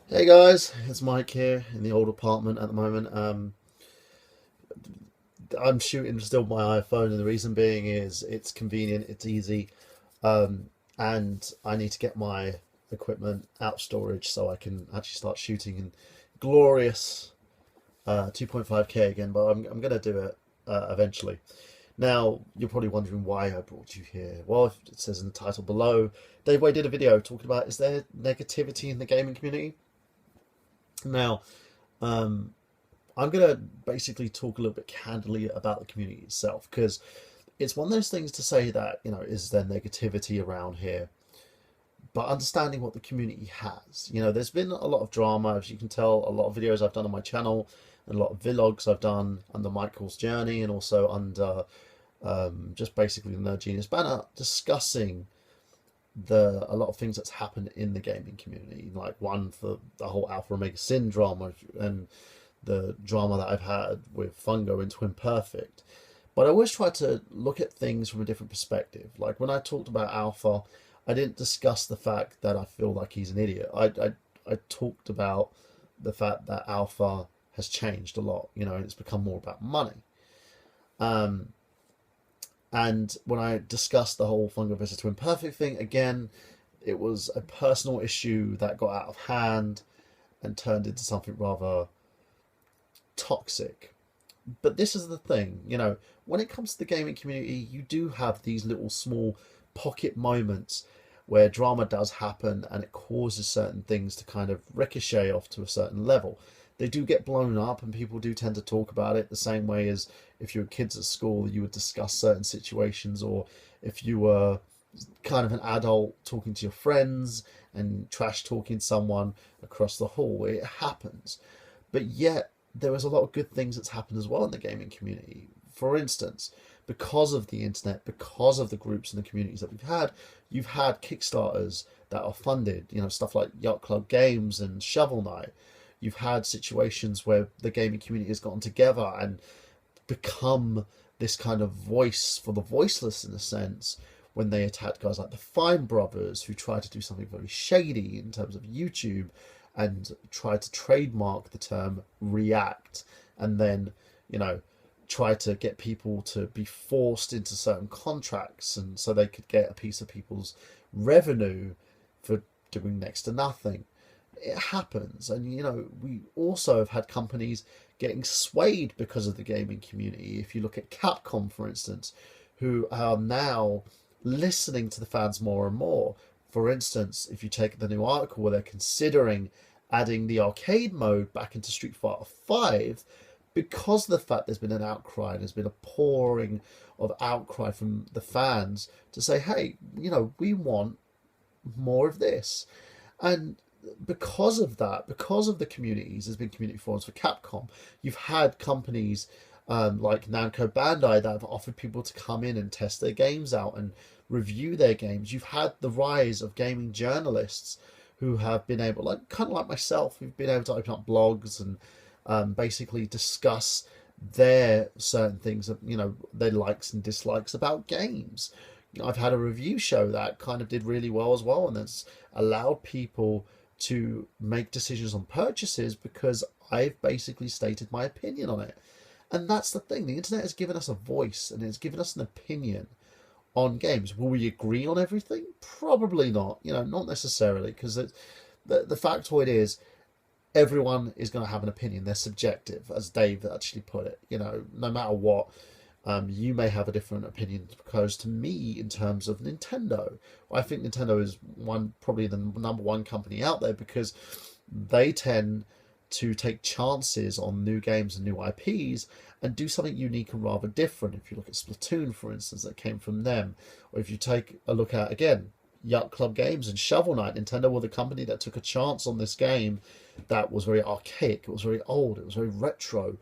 Hey guys, it's Mike here in the old apartment at the moment. I'm shooting still my iPhone, and the reason being is it's convenient, it's easy, and I need to get my equipment out of storage so I can actually start shooting in glorious 2.5K again. But I'm gonna do it eventually. Now you're probably wondering why I brought you here. Well, it says in the title below, Dave Way did a video talking about is there negativity in the gaming community. Now, um, I'm going to basically talk a little bit candidly about the community itself because it's one of those things to say that, is there negativity around here? But understanding what the community has. There's been a lot of drama, as you can tell, a lot of videos I've done on my channel and a lot of vlogs I've done under Michael's journey and also under just basically the Nerd Genius banner discussing a lot of things that's happened in the gaming community, like one for the whole Alpha Omega Sin drama and the drama that I've had with Fungo and Twin Perfect. But I always try to look at things from a different perspective. Like when I talked about Alpha, I didn't discuss the fact that I feel like he's an idiot. I talked about the fact that Alpha has changed a lot, and it's become more about money. Um, and when I discussed the whole Fungo versus Twin Perfect thing, again, it was a personal issue that got out of hand and turned into something rather toxic. But this is the thing, when it comes to the gaming community, you do have these little small pocket moments where drama does happen and it causes certain things to kind of ricochet off to a certain level. They do get blown up and people do tend to talk about it the same way as if you were kids at school, you would discuss certain situations, or if you were kind of an adult talking to your friends and trash talking someone across the hall. It happens. But yet, there is a lot of good things that's happened as well in the gaming community. For instance, because of the internet, because of the groups and the communities that we've had, you've had Kickstarters that are funded, stuff like Yacht Club Games and Shovel Knight. You've had situations where the gaming community has gotten together and become this kind of voice for the voiceless in a sense when they attacked guys like the Fine Brothers who tried to do something very shady in terms of YouTube and tried to trademark the term react and then, try to get people to be forced into certain contracts and so they could get a piece of people's revenue for doing next to nothing. It happens, and we also have had companies getting swayed because of the gaming community. If you look at Capcom, for instance, who are now listening to the fans more and more. For instance, if you take the new article where they're considering adding the arcade mode back into Street Fighter V, because of the fact there's been an outcry and there's been a pouring of outcry from the fans to say, hey, we want more of this. And because of that, because of the communities, there's been community forums for Capcom. You've had companies like Namco Bandai that have offered people to come in and test their games out and review their games. You've had the rise of gaming journalists who have been able, like kind of like myself, who've been able to open up blogs and basically discuss their certain things, their likes and dislikes about games. I've had a review show that kind of did really well as well, and that's allowed people to make decisions on purchases because I've basically stated my opinion on it. And that's the thing. The internet has given us a voice and it's given us an opinion on games. Will we agree on everything? Probably not. Not necessarily, because the factoid is everyone is going to have an opinion. They're subjective, as Dave actually put it. No matter what, you may have a different opinion because to me, in terms of Nintendo, I think Nintendo is probably the number one company out there because they tend to take chances on new games and new IPs and do something unique and rather different. If you look at Splatoon, for instance, that came from them, or if you take a look at, again, Yacht Club Games and Shovel Knight, Nintendo were the company that took a chance on this game that was very archaic, it was very old, it was very retro,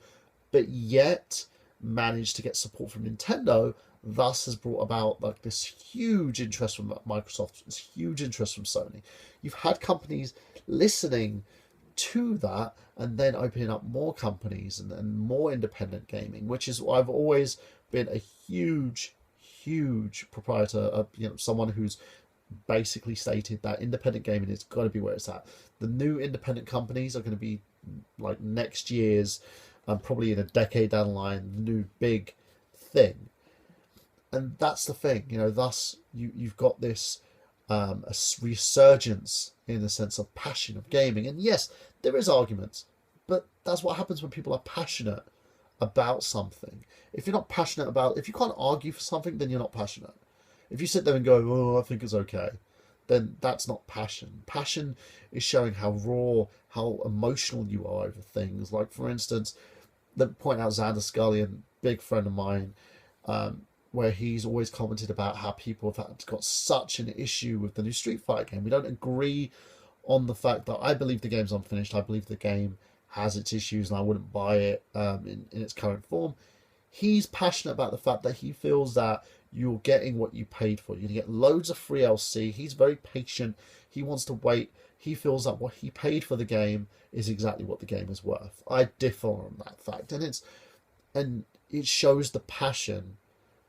but yet managed to get support from Nintendo, thus has brought about like this huge interest from Microsoft, this huge interest from Sony. You've had companies listening to that and then opening up more companies and more independent gaming, which is I've always been a huge proprietor of, someone who's basically stated that independent gaming has got to be where it's at. The new independent companies are going to be like next year's, probably in a decade down the line, the new big thing. And that's the thing, thus you've got this a resurgence in the sense of passion of gaming. And yes, there is arguments, but that's what happens when people are passionate about something. If you're not passionate about, if you can't argue for something, then you're not passionate. If you sit there and go, oh, I think it's okay, then that's not passion. Passion is showing how raw, how emotional you are over things. Like, for instance, let me point out Xander Scullion, big friend of mine, where he's always commented about how people have got such an issue with the new Street Fighter game. We don't agree on the fact that I believe the game's unfinished. I believe the game has its issues and I wouldn't buy it in its current form. He's passionate about the fact that he feels that you're getting what you paid for. You're going to get loads of free LC. He's very patient. He wants to wait. He feels that what he paid for the game is exactly what the game is worth. I differ on that fact. And it shows the passion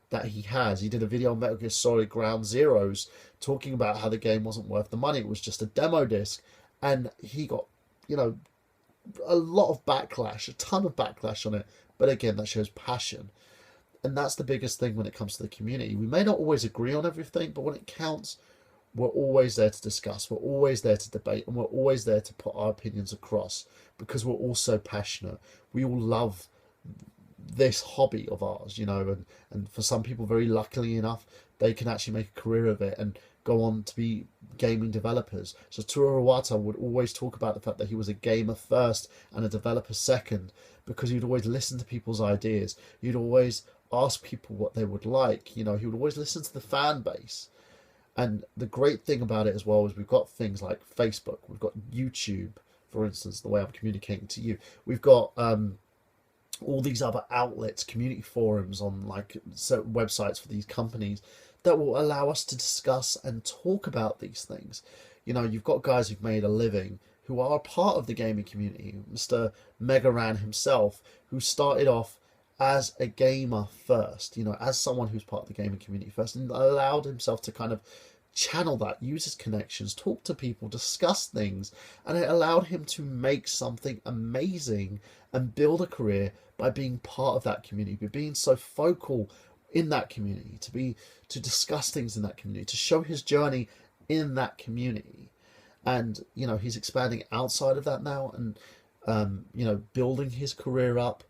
that he has. He did a video on Metal Gear Solid Ground Zeroes talking about how the game wasn't worth the money. It was just a demo disc. And he got, a lot of backlash, a ton of backlash on it. But again, that shows passion. And that's the biggest thing when it comes to the community. We may not always agree on everything, but when it counts, we're always there to discuss. We're always there to debate, and we're always there to put our opinions across because we're all so passionate. We all love this hobby of ours, and for some people, very luckily enough, they can actually make a career of it and go on to be gaming developers. So Toru Iwata would always talk about the fact that he was a gamer first and a developer second, because he'd always listen to people's ideas. He'd always ask people what they would like. He would always listen to the fan base. And the great thing about it as well is we've got things like Facebook, we've got YouTube, for instance, the way I'm communicating to you. We've got all these other outlets, community forums on like certain websites for these companies that will allow us to discuss and talk about these things. You've got guys who've made a living who are a part of the gaming community. Mr. Megaran himself, who started off as a gamer first, as someone who's part of the gaming community first, and allowed himself to kind of channel that, use his connections, talk to people, discuss things, and it allowed him to make something amazing and build a career by being part of that community, by being so focal in that community, to discuss things in that community, to show his journey in that community. And he's expanding outside of that now, and building his career up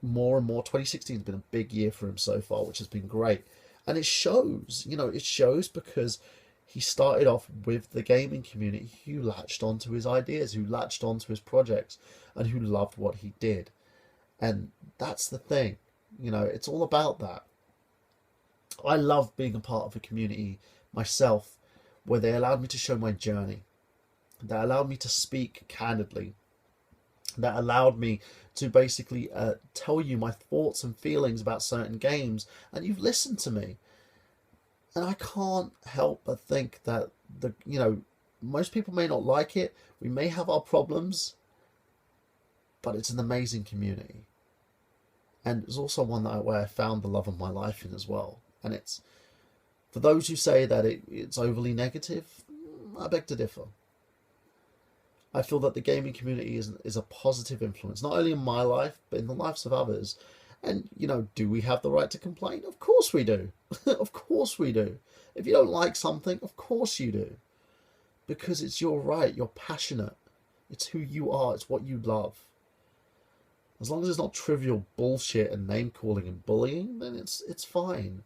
more and more. 2016 has been a big year for him so far, which has been great. And it shows, it shows because he started off with the gaming community who latched onto his ideas, who latched onto his projects, and who loved what he did. And that's the thing, it's all about that. I love being a part of a community myself where they allowed me to show my journey, that allowed me to speak candidly, that allowed me to basically tell you my thoughts and feelings about certain games, and you've listened to me. And I can't help but think that most people may not like it. We may have our problems, but it's an amazing community. And it's also one where I found the love of my life in as well. And it's, for those who say that it's overly negative, I beg to differ. I feel that the gaming community is a positive influence, not only in my life, but in the lives of others. And, do we have the right to complain? Of course we do. Of course we do. If you don't like something, of course you do. Because it's your right, you're passionate. It's who you are, it's what you love. As long as it's not trivial bullshit and name-calling and bullying, then it's fine.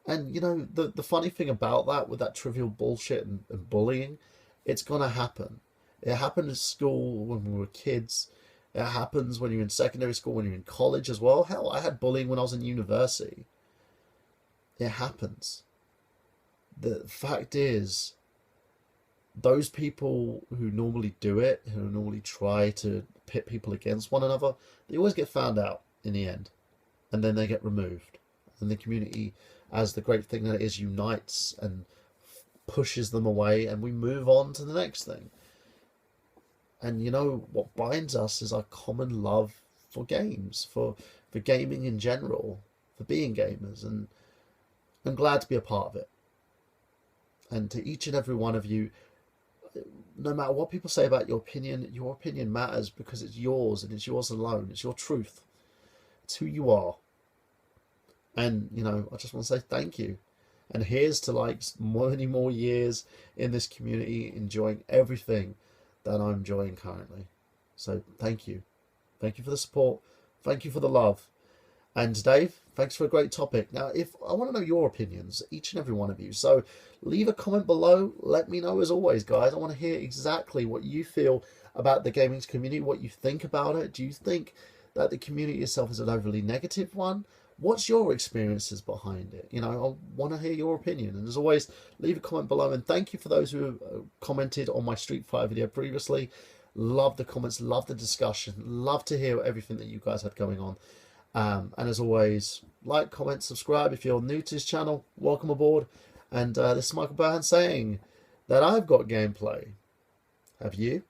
And, the funny thing about that, with that trivial bullshit and bullying, it's going to happen. It happened at school when we were kids. It happens when you're in secondary school, when you're in college as well. Hell, I had bullying when I was in university. It happens. The fact is, those people who normally do it, who normally try to pit people against one another, they always get found out in the end. And then they get removed. And the community, as the great thing that it is, unites and pushes them away, and we move on to the next thing. And what binds us is our common love for games, for gaming in general, for being gamers. And I'm glad to be a part of it. And to each and every one of you, no matter what people say about your opinion matters because it's yours and it's yours alone. It's your truth. It's who you are. And, you know, I just want to say thank you. And here's to like many more years in this community, enjoying everything that I'm enjoying currently. So thank you. Thank you for the support. Thank you for the love. And Dave, thanks for a great topic. Now, if I want to know your opinions, each and every one of you, so leave a comment below. Let me know, as always, guys. I want to hear exactly what you feel about the gaming community, what you think about it. Do you think that the community itself is an overly negative one? What's your experiences behind it? You know, I want to hear your opinion. And as always, leave a comment below. And thank you for those who commented on my Street Fighter video previously. Love the comments, love the discussion, love to hear everything that you guys had going on. And as always, like, comment, subscribe. If you're new to this channel, welcome aboard. And this is Michael Burhan saying that I've got gameplay. Have you?